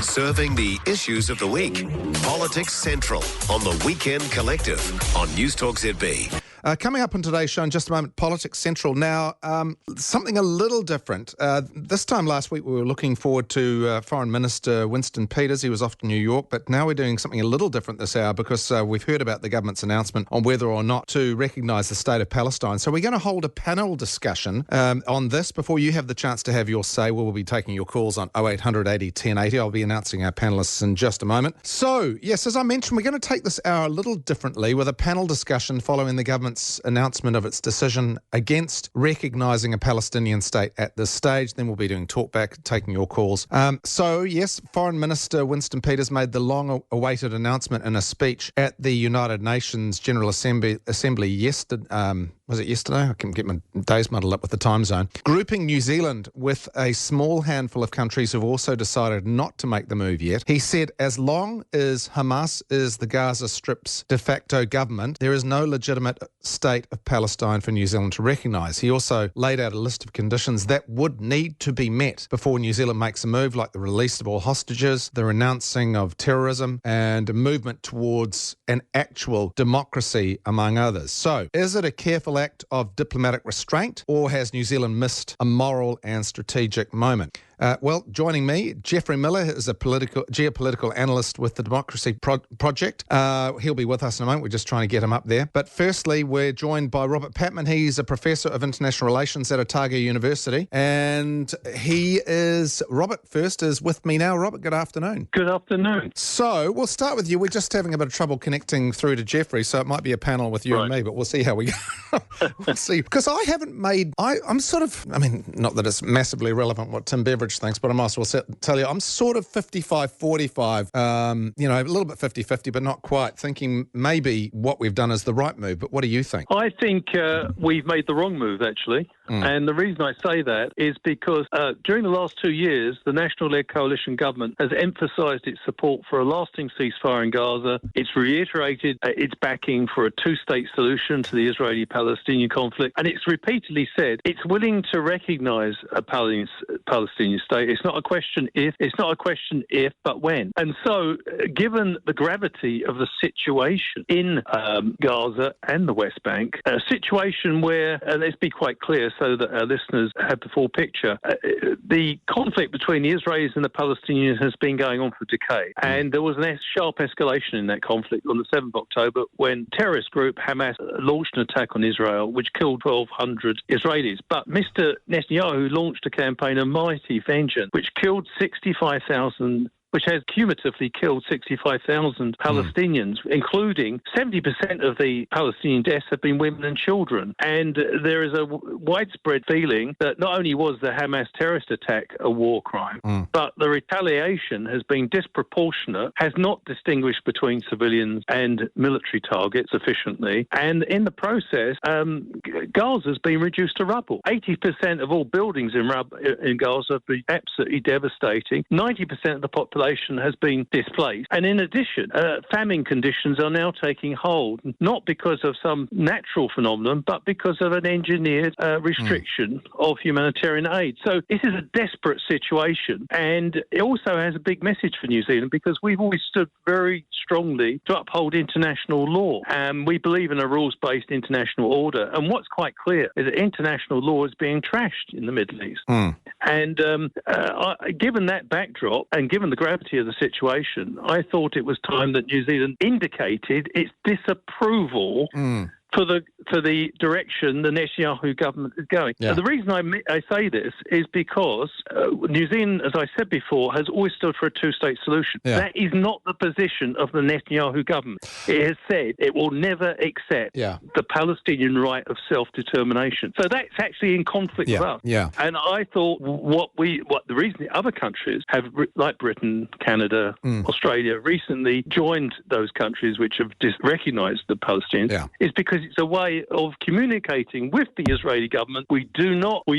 Serving the issues of the week. Politics Central on the Weekend Collective on Newstalk ZB. Coming up on today's show in just a moment, Politics Central. Now, something a little different. This time last week we were looking forward to Foreign Minister Winston Peters. He was off to New York, but now we're doing something a little different this hour because we've heard about the government's announcement on whether or not to recognise the state of Palestine. So we're going to hold a panel discussion on this before you have the chance to have your say. We'll be taking your calls on 0800 80 1080. I'll be announcing our panellists in just a moment. So, yes, as I mentioned, we're going to take this hour a little differently with a panel discussion following the government's announcement of its decision against recognising a Palestinian state at this stage. Then we'll be doing talkback, taking your calls. So, yes, Foreign Minister Winston Peters made the long-awaited announcement in a speech at the United Nations General Assembly yesterday. Was it yesterday? I can get my days muddled up with the time zone. Grouping New Zealand with a small handful of countries who've also decided not to make the move yet. He said, as long as Hamas is the Gaza Strip's de facto government, there is no legitimate state of Palestine for New Zealand to recognise. He also laid out a list of conditions that would need to be met before New Zealand makes a move, like the release of all hostages, the renouncing of terrorism, and a movement towards an actual democracy, among others. So, is it a careful act of diplomatic restraint, or has New Zealand missed a moral and strategic moment? Well, joining me, Geoffrey Miller is a geopolitical analyst with the Democracy Project. He'll be with us in a moment. We're just trying to get him up there. But firstly, we're joined by Robert Patman. He's a professor of international relations at Otago University. And Robert first is with me now. Robert, good afternoon. Good afternoon. So we'll start with you. We're just having a bit of trouble connecting through to Geoffrey, so it might be a panel with you and me, but we'll see how we go. We'll see. Because not that it's massively relevant what Tim Beveridge thinks, but I might as well tell you, I'm sort of 55-45, a little bit 50-50, but not quite, thinking maybe what we've done is the right move. But what do you think? I think we've made the wrong move, actually. And the reason I say that is because during the last 2 years, the national-led coalition government has emphasised its support for a lasting ceasefire in Gaza. It's reiterated its backing for a two-state solution to the Israeli-Palestinian conflict. And it's repeatedly said it's willing to recognise a Palestinian state. It's not a question if, but when. And so, given the gravity of the situation in Gaza and the West Bank, a situation where, let's be quite clear so that our listeners have the full picture, the conflict between the Israelis and the Palestinians has been going on for decades. And there was a sharp escalation in that conflict on the 7th of October when terrorist group Hamas launched an attack on Israel, which killed 1,200 Israelis. But Mr. Netanyahu launched a campaign of mighty vengeance, which has cumulatively killed 65,000 Palestinians, including 70% of the Palestinian deaths have been women and children. And there is a widespread feeling that not only was the Hamas terrorist attack a war crime, but the retaliation has been disproportionate, has not distinguished between civilians and military targets sufficiently. And in the process, Gaza's been reduced to rubble. 80% of all buildings in Gaza have been absolutely devastating. 90% of the population has been displaced. And in addition, famine conditions are now taking hold, not because of some natural phenomenon, but because of an engineered restriction of humanitarian aid. So this is a desperate situation. And it also has a big message for New Zealand because we've always stood very strongly to uphold international law. And we believe in a rules-based international order. And what's quite clear is that international law is being trashed in the Middle East. And given that backdrop and given the gravity of the situation, I thought it was time that New Zealand indicated its disapproval for the direction the Netanyahu government is going. Yeah. The reason I say this is because New Zealand, as I said before, has always stood for a two-state solution. Yeah. That is not the position of the Netanyahu government. It has said it will never accept the Palestinian right of self-determination. So that's actually in conflict with us. Yeah. And I thought the reason the other countries have, like Britain, Canada, Australia, recently joined those countries which have recognised the Palestinians is because it's a way of communicating with the Israeli government. We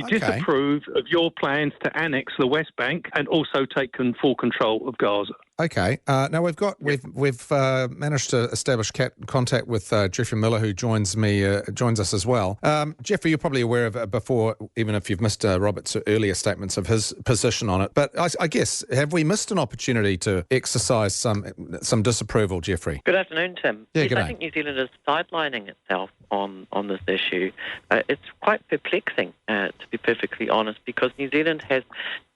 disapprove of your plans to annex the West Bank and also take full control of Gaza. Okay. Now we've managed to establish contact with Geoffrey Miller, who joins us as well. Geoffrey, you're probably aware of it before, even if you've missed Robert's earlier statements of his position on it. But I guess, have we missed an opportunity to exercise some disapproval, Geoffrey? Good afternoon, Tim. Yeah, yes, I think New Zealand is sidelining itself on this issue. It's quite perplexing, to be perfectly honest, because New Zealand has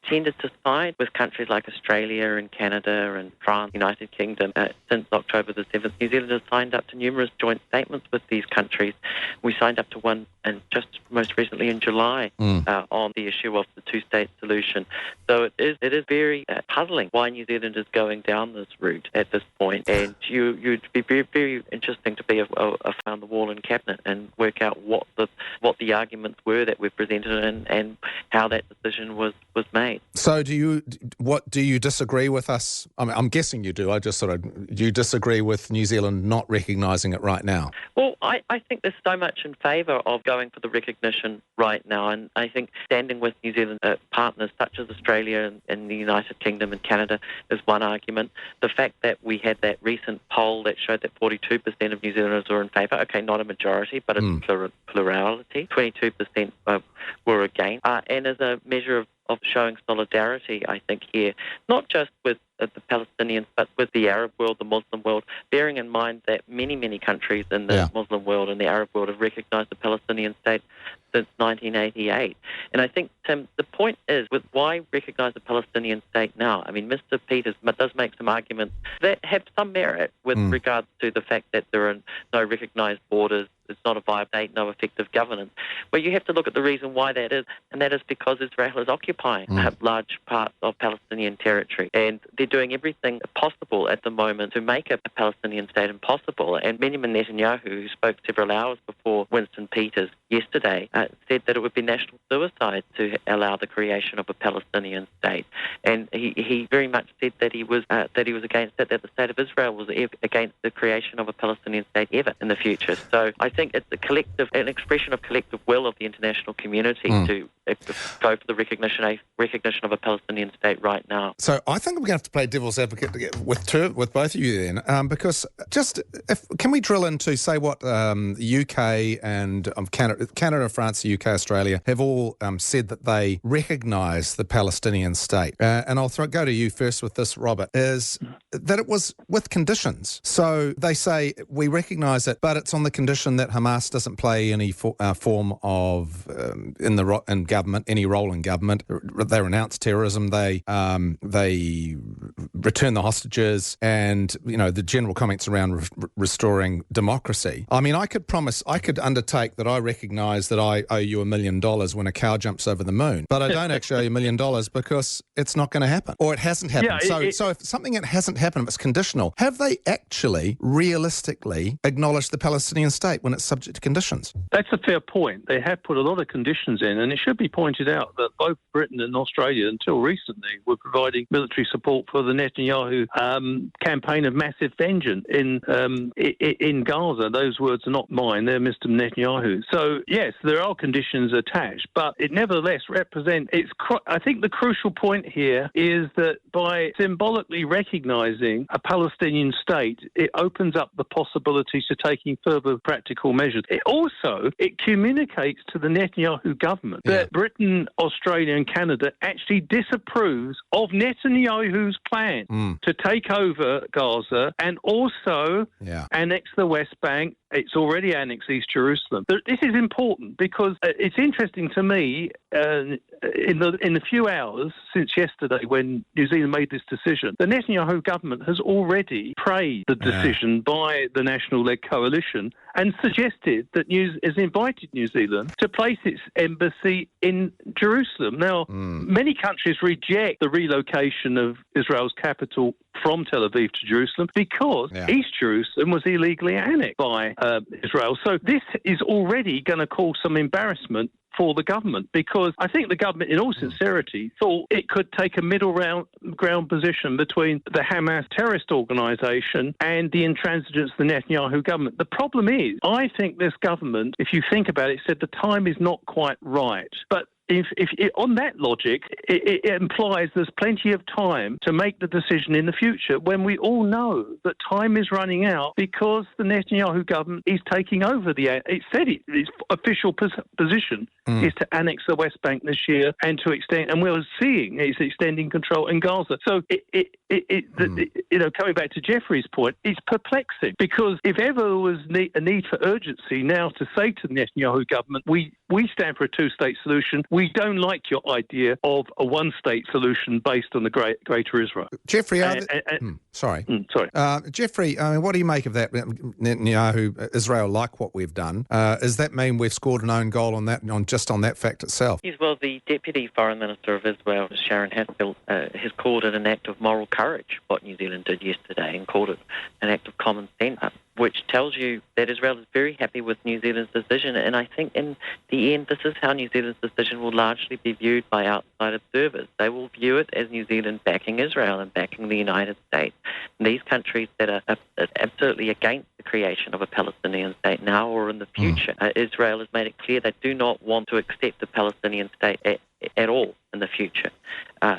tended to side with countries like Australia and Canada and France, United Kingdom. Since October the 7th, New Zealand has signed up to numerous joint statements with these countries. We signed up to one, and just most recently in July, on the issue of the two-state solution. So it is very puzzling why New Zealand is going down this route at this point. And you'd be very, very interesting to be a fly on the wall in cabinet and work out what the arguments were that were presented and how that decision was made. So do you disagree with us? I mean, I'm guessing you do. Do you disagree with New Zealand not recognising it right now? Well, I think there's so much in favour of going for the recognition right now, and I think standing with New Zealand partners such as Australia and the United Kingdom and Canada is one argument. The fact that we had that recent poll that showed that 42% of New Zealanders were in favour, okay, not a majority, but a plurality, 22% were against, and as a measure of showing solidarity, I think, here, not just with the Palestinians, but with the Arab world, the Muslim world, bearing in mind that many, many countries in the Muslim world and the Arab world have recognised the Palestinian state since 1988. And I think, Tim, the point is, with why recognise the Palestinian state now? I mean, Mr. Peters does make some arguments that have some merit with regards to the fact that there are no recognised borders, it's not a viable state, no effective governance. But you have to look at the reason why that is, and that is because Israel is occupying large parts of Palestinian territory. And they're doing everything possible at the moment to make a Palestinian state impossible. And Benjamin Netanyahu, who spoke several hours before Winston Peters yesterday, said that it would be national suicide to allow the creation of a Palestinian state. And he very much said that he was against it, that the state of Israel was against the creation of a Palestinian state ever in the future. So I think it's an expression of collective will of the international community to go for the recognition of a Palestinian state right now. So I think we're going to have to play devil's advocate with both of you then, because can we drill into, say, what the UK and Canada, France, the UK, Australia have all said that they recognise the Palestinian state. And I'll go to you first with this, Robert, is that it was with conditions. So they say we recognise it, but it's on the condition that Hamas doesn't play any form of in government, any role in government. They renounce terrorism. They return the hostages, and the general comments around restoring democracy. I mean, I could undertake that I recognise that I owe you $1 million when a cow jumps over the moon, but I don't actually owe you $1 million because it's not going to happen, or it hasn't happened. So if something that hasn't happened, if it's conditional, have they actually realistically acknowledged the Palestinian state when it's subject to conditions? That's a fair point. They have put a lot of conditions in, and it should be pointed out that both Britain and Australia, until recently, were providing military support for the Netanyahu campaign of massive vengeance in Gaza. Those words are not mine; they're Mr. Netanyahu. So yes, there are conditions attached, but it nevertheless represents. I think the crucial point here is that by symbolically recognising a Palestinian state, it opens up the possibility to taking further practical measures. It communicates to the Netanyahu government that Britain, Australia and Canada actually disapproves of Netanyahu's plan to take over Gaza and also annex the West Bank. It's already annexed East Jerusalem. But this is important because it's interesting to me in the few hours since yesterday when New Zealand made this decision, the Netanyahu government has already praised the decision by the national-led coalition and suggested that has invited New Zealand to place its embassy in Jerusalem. Now, many countries reject the relocation of Israel's capital from Tel Aviv to Jerusalem because East Jerusalem was illegally annexed by Israel. So this is already going to cause some embarrassment for the government, because I think the government, in all sincerity, thought it could take a middle ground position between the Hamas terrorist organisation and the intransigence of the Netanyahu government. The problem is, I think this government, if you think about it, said the time is not quite right. But if on that logic, it implies there's plenty of time to make the decision in the future when we all know that time is running out because the Netanyahu government is taking over its official position is to annex the West Bank this year and to extend, and we're seeing it's extending control in Gaza. So coming back to Geoffrey's point, it's perplexing because if ever there was a need for urgency now to say to the Netanyahu government, we stand for a two-state solution. We don't like your idea of a one-state solution based on the Greater Israel. Geoffrey, Geoffrey, what do you make of that? Netanyahu, Israel like what we've done. Does that mean we've scored an own goal on that, just on that fact itself? Yes, well, the Deputy Foreign Minister of Israel, Sharon Haspel, has called it an act of moral courage, what New Zealand did yesterday, and called it an act of common sense, which tells you that Israel is very happy with New Zealand's decision. And I think in the end, this is how New Zealand's decision will largely be viewed by outside observers. They will view it as New Zealand backing Israel and backing the United States. And these countries that are absolutely against the creation of a Palestinian state now or in the future, Israel has made it clear they do not want to accept a Palestinian state at all in the future.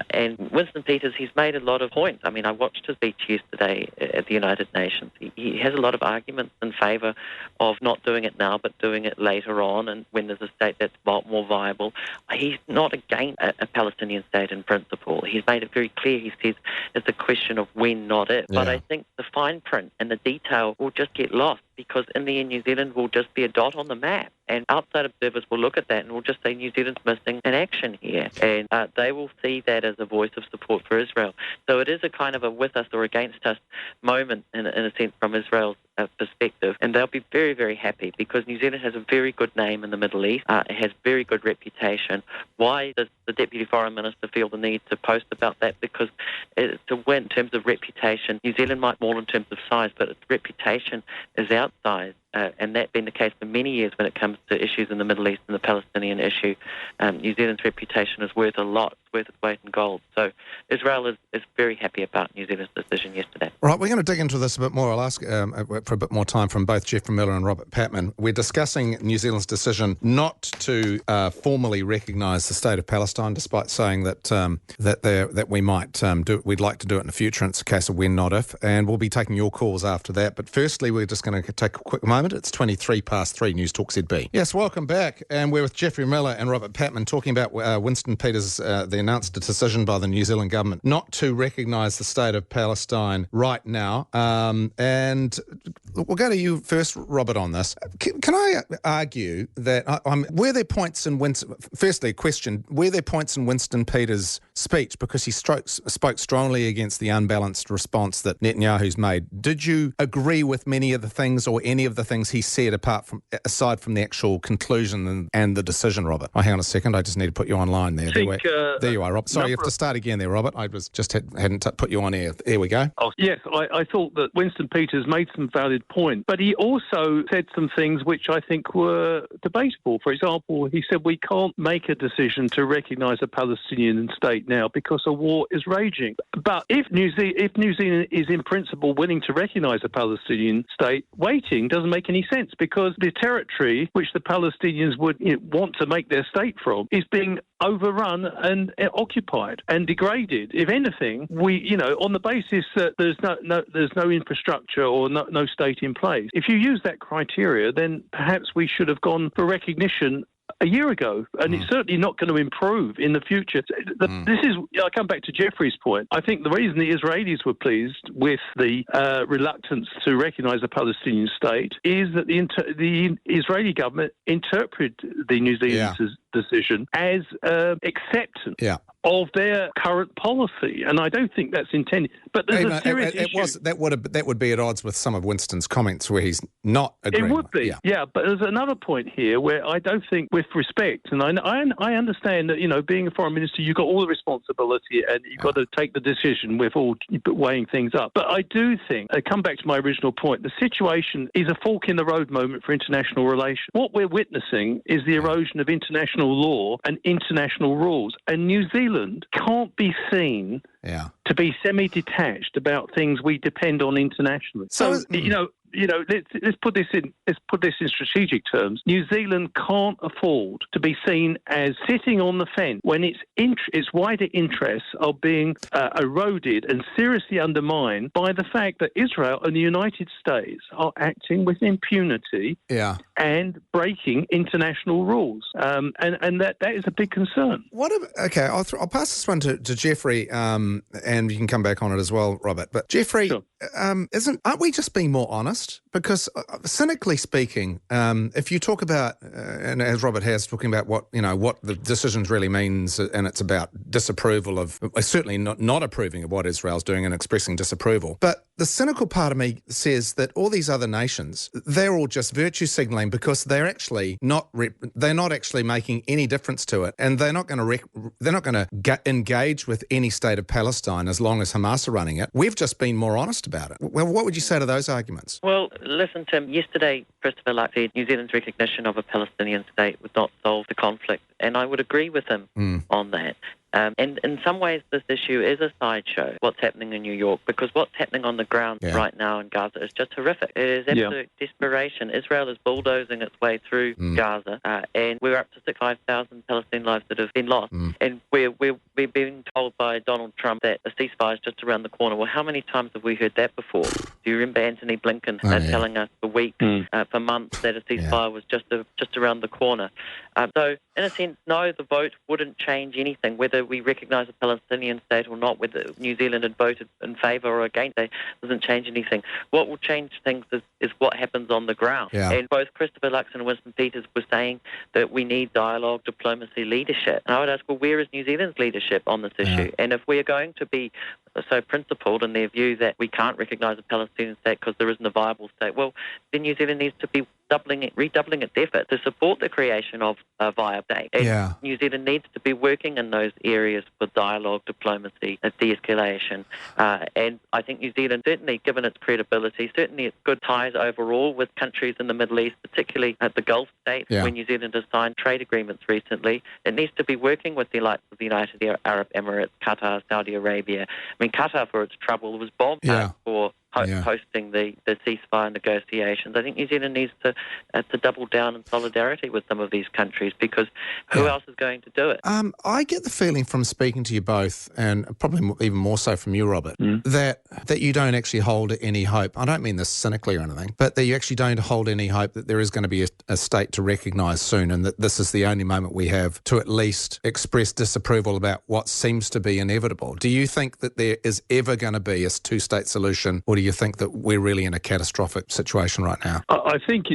And Winston Peters, he's made a lot of points. I mean, I watched his speech yesterday at the United Nations. He has a lot of arguments in favour of not doing it now but doing it later on and when there's a state that's more viable. He's not against a Palestinian state in principle. He's made it very clear. He says it's a question of when, not if. Yeah. But I think the fine print and the detail will just get lost because in the end New Zealand will just be a dot on the map. And outside observers will look at that and will just say New Zealand's missing an action here. And they will see that as a voice of support for Israel. So it is a kind of a with us or against us moment, in a sense, from Israel's perspective. And they'll be very, very happy because New Zealand has a very good name in the Middle East. It has very good reputation. Why does the Deputy Foreign Minister feel the need to post about that? Because to win in terms of reputation, New Zealand might more in terms of size, but its reputation is outsized. And that's been the case for many years when it comes to issues in the Middle East and the Palestinian issue. New Zealand's reputation is worth a lot. It's worth its weight in gold. So Israel is very happy about New Zealand's decision yesterday. Right, we're going to dig into this a bit more. I'll ask for a bit more time from both Geoffrey Miller and Robert Patman. We're discussing New Zealand's decision not to formally recognise the state of Palestine, despite saying that we might we'd like to do it in the future, and it's a case of when, not if. And we'll be taking your calls after that. But firstly, we're just going to take a quick moment. It's 23 past 3, Newstalk ZB. Yes, welcome back. And we're with Geoffrey Miller and Robert Patman talking about Winston Peters, the announced decision by the New Zealand government not to recognise the state of Palestine right now. And we'll go to you first, Robert, on this. Can I argue that were there points in firstly, question, were there points in Winston Peters' speech because he spoke strongly against the unbalanced response that Netanyahu's made? Did you agree with many of the things or any of the things he said aside from the actual conclusion and the decision, Robert? Oh, hang on a second. I just need to put you online there. There you are, Robert. Sorry, you have to start again there, Robert. I hadn't put you on air. There we go. Oh, yes, I thought that Winston Peters made some valid points, but he also said some things which I think were debatable. For example, he said we can't make a decision to recognise a Palestinian state now because a war is raging. But if New Zealand is in principle willing to recognise a Palestinian state, waiting doesn't make any sense because the territory which the Palestinians would want to make their state from is being overrun and occupied and degraded. If anything, we, on the basis that there's no infrastructure or no state in place, if you use that criteria, then perhaps we should have gone for recognition a year ago, and it's certainly not going to improve in the future. I come back to Geoffrey's point. I think the reason the Israelis were pleased with the reluctance to recognise a Palestinian state is that the Israeli government interpreted the New Zealand's decision as acceptance of their current policy, and I don't think that's intended. But there's a serious issue. That would be at odds with some of Winston's comments where he's not agreeing. It would be, but there's another point here where I don't think, with respect, and I understand that, being a foreign minister, you've got all the responsibility and you've got to take the decision with all weighing things up. But I do think, I come back to my original point, the situation is a fork in the road moment for international relations. What we're witnessing is the erosion of international law and international rules, and New Zealand can't be seen to be semi-detached about things we depend on internationally. So let's put this in strategic terms. New Zealand can't afford to be seen as sitting on the fence when its wider interests are being eroded and seriously undermined by the fact that Israel and the United States are acting with impunity and breaking international rules, and that is a big concern. I'll pass this one to Geoffrey, and you can come back on it as well, Robert. But Geoffrey, sure. Aren't we just being more honest? Because cynically speaking, if you talk about, and as Robert has, talking about what the decisions really means, and it's about disapproval of, certainly not approving of what Israel's doing and expressing disapproval. But the cynical part of me says that all these other nations, they're all just virtue signalling because they're actually they're not actually making any difference to it, and they're not going to engage with any state of Palestine as long as Hamas are running it. We've just been more honest about it. Well, what would you say to those arguments? Well, listen, Tim, yesterday Christopher Luck said New Zealand's recognition of a Palestinian state would not solve the conflict, and I would agree with him on that. And in some ways, this issue is a sideshow, what's happening in New York, because what's happening on the ground right now in Gaza is just horrific. It is absolute desperation. Israel is bulldozing its way through Gaza, and we're up to 65,000 Palestinian lives that have been lost. And we're being told by Donald Trump that a ceasefire is just around the corner. Well, how many times have we heard that before? Do you remember Anthony Blinken telling us for weeks, for months, that a ceasefire was just around the corner? So, in a sense, no, the vote wouldn't change anything, whether we recognise a Palestinian state or not, whether New Zealand had voted in favour or against it, doesn't change anything. What will change things is what happens on the ground. And both Christopher Luxon and Winston Peters were saying that we need dialogue, diplomacy, leadership. And I would ask, well, where is New Zealand's leadership on this issue? And if we are going to be so principled in their view that we can't recognise a Palestinian state because there isn't a viable state, well, then New Zealand needs to be redoubling its effort to support the creation of a viable state. And New Zealand needs to be working in those areas for dialogue, diplomacy, and de-escalation. And I think New Zealand, certainly given its credibility, certainly its good ties overall with countries in the Middle East, particularly at the Gulf states, where New Zealand has signed trade agreements recently, it needs to be working with the likes of the United Arab Emirates, Qatar, Saudi Arabia. I mean, Qatar, for its trouble, was bombed for hosting the ceasefire negotiations. I think New Zealand needs to double down in solidarity with some of these countries, because who else is going to do it? I get the feeling from speaking to you both, and probably even more so from you, Robert, that you don't actually hold any hope. I don't mean this cynically or anything, but that you actually don't hold any hope that there is going to be a state to recognise soon, and that this is the only moment we have to at least express disapproval about what seems to be inevitable. Do you think that there is ever going to be a two-state solution, or do you think that we're really in a catastrophic situation right now? I think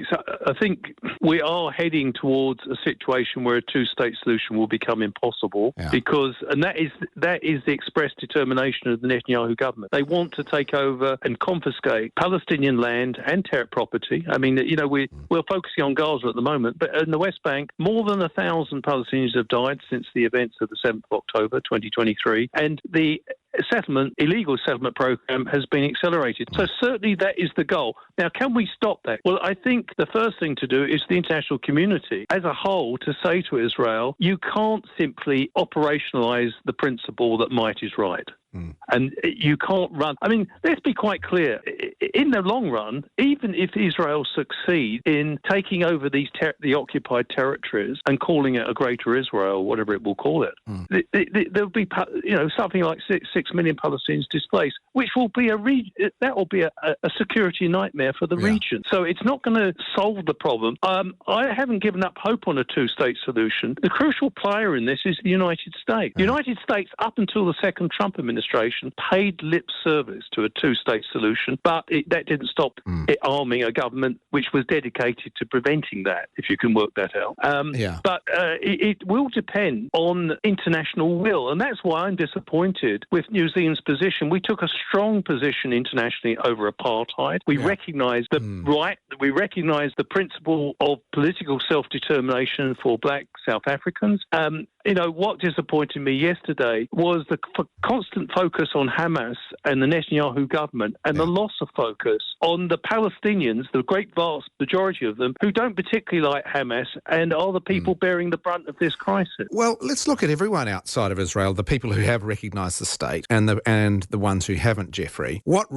we are heading towards a situation where a two-state solution will become impossible, because that is the express determination of the Netanyahu government. They want to take over and confiscate Palestinian land and property. I mean, we're focusing on Gaza at the moment, but in the West Bank, more than 1,000 Palestinians have died since the events of the 7th of October 2023, and the illegal settlement program has been accelerated. So certainly that is the goal. Now, can we stop that? Well, I think the first thing to do is the international community as a whole to say to Israel, you can't simply operationalize the principle that might is right. And you can't run. I mean, let's be quite clear. In the long run, even if Israel succeed in taking over the occupied territories and calling it a Greater Israel, whatever it will call it, there'll be something like 6 million Palestinians displaced, which will be a security nightmare for the region. So it's not going to solve the problem. I haven't given up hope on a two-state solution. The crucial player in this is the United States. The United States, up until the second Trump administration, paid lip service to a two-state solution, but that didn't stop it arming a government which was dedicated to preventing that, if you can work that out. But it will depend on international will, and that's why I'm disappointed with New Zealand's position. We took a strong position internationally over apartheid. We recognise we recognise the principle of political self-determination for black South Africans. What disappointed me yesterday was the constant focus on Hamas and the Netanyahu government and the loss of focus on the Palestinians, the great vast majority of them, who don't particularly like Hamas and are the people bearing the brunt of this crisis. Well, let's look at everyone outside of Israel, the people who have recognised the state and the ones who haven't, Geoffrey. What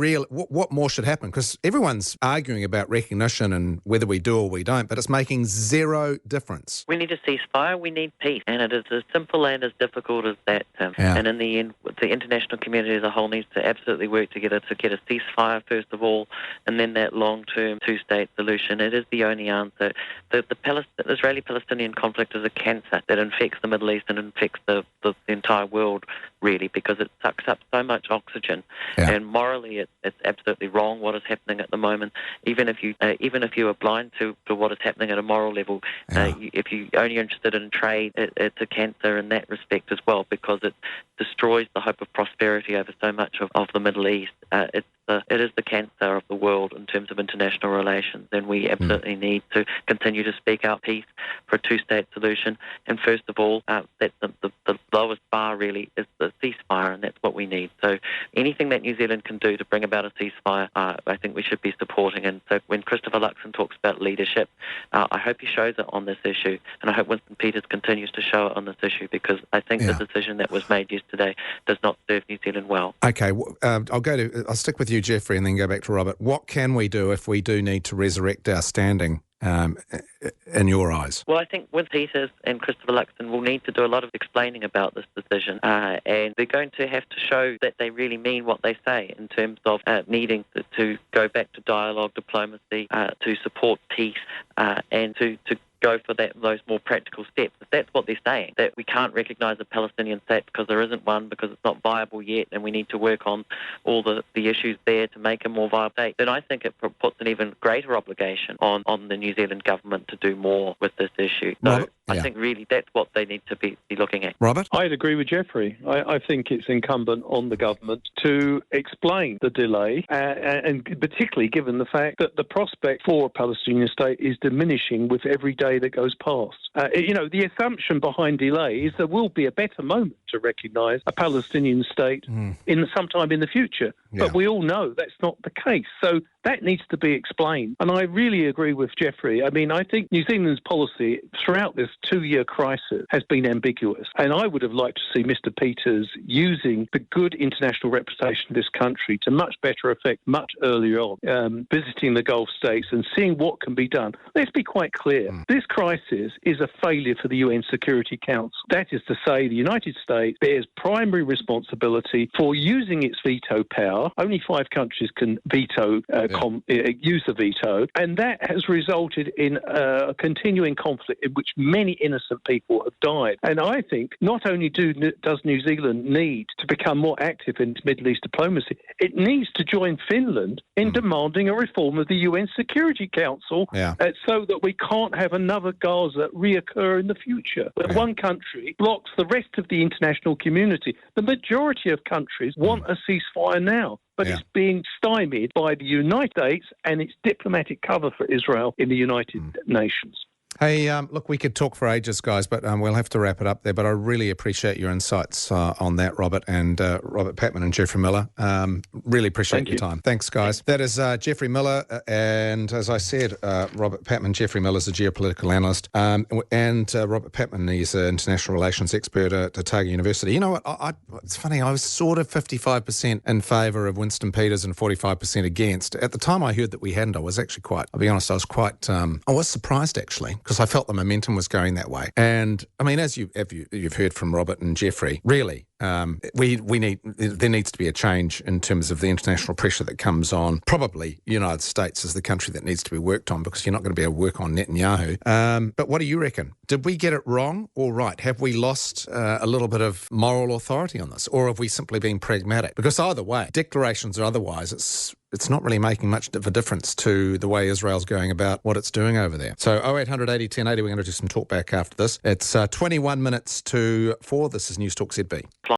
more should happen? Because everyone's arguing about recognition and whether we do or we don't, but it's making zero difference. We need a ceasefire, we need peace, and it is as simple and as difficult as that, Tim. Yeah. And in the end, the international community as a whole needs to absolutely work together to get a ceasefire first of all, and then that long-term two-state solution. It is the only answer. The Israeli-Palestinian conflict is a cancer that infects the Middle East and infects the entire world, really, because it sucks up so much oxygen. Yeah. And morally, it's absolutely wrong what is happening at the moment. Even if you are blind to what is happening at a moral level, if you're only interested in trade, it's a cancer in that respect as well, because it destroys the hope of prosperity over so much of the Middle East. It is the cancer of the world in terms of international relations, and we absolutely need to continue to speak out peace for a two-state solution. And first of all, that's the lowest bar really is the ceasefire, and that's what we need. So anything that New Zealand can do to bring about a ceasefire, I think we should be supporting. And so when Christopher Luxon talks about leadership, I hope he shows it on this issue, and I hope Winston Peters continues to show it on this issue, because I think the decision that was made yesterday does not serve New Zealand well. Okay, I'll stick with you, Geoffrey, and then go back to Robert. What can we do if we do need to resurrect our standing in your eyes? Well, I think Winston Peters and Christopher Luxon will need to do a lot of explaining about this decision, and they're going to have to show that they really mean what they say in terms of needing to go back to dialogue, diplomacy, to support peace, and to go for those more practical steps. If that's what they're saying, that we can't recognise a Palestinian state because there isn't one, because it's not viable yet, and we need to work on all the issues there to make a more viable state, then I think it puts an even greater obligation on the New Zealand government to do more with this issue. So Robert? I think really that's what they need to be looking at. Robert? I'd agree with Geoffrey. I think it's incumbent on the government to explain the delay, and particularly given the fact that the prospect for a Palestinian state is diminishing with every day that goes past. The assumption behind delay is there will be a better moment to recognise a Palestinian state sometime in the future. Yeah. But we all know that's not the case. So that needs to be explained. And I really agree with Geoffrey. I mean, I think New Zealand's policy throughout this 2-year crisis has been ambiguous. And I would have liked to see Mr. Peters using the good international reputation of this country to much better effect much earlier on, visiting the Gulf states and seeing what can be done. Let's be quite clear. This crisis is a failure for the UN Security Council. That is to say, the United States bears primary responsibility for using its veto power. Only 5 countries can veto use the veto, and that has resulted in a continuing conflict in which many innocent people have died. And I think not only does New Zealand need to become more active in Middle East diplomacy, it needs to join Finland in demanding a reform of the UN Security Council so that we can't have another Gaza reoccur in the future. When one country blocks the rest of the international community, the majority of countries want a ceasefire now. But it's being stymied by the United States and its diplomatic cover for Israel in the United Nations. Hey, look, we could talk for ages, guys, but we'll have to wrap it up there. But I really appreciate your insights on that, Robert, and Robert Patman and Geoffrey Miller. Really appreciate your time. Thanks, guys. That is Geoffrey Miller, and as I said, Robert Patman. Geoffrey Miller is a geopolitical analyst, and Robert Patman, he's an international relations expert at Otago University. You know what? It's funny, I was sort of 55% in favour of Winston Peters and 45% against. At the time I heard that we hadn't, I was actually I'll be honest, I was surprised, actually, because I felt the momentum was going that way. And I mean, as you've heard from Robert and Geoffrey, really, there needs to be a change in terms of the international pressure that comes on. Probably the United States is the country that needs to be worked on, because you're not going to be able to work on Netanyahu. But what do you reckon? Did we get it wrong or right? Have we lost a little bit of moral authority on this, or have we simply been pragmatic? Because either way, declarations or otherwise, it's not really making much of a difference to the way Israel's going about what it's doing over there. So 0800 80 1080, we're going to do some talk back after this. It's 21 minutes to 4. This is Newstalk ZB.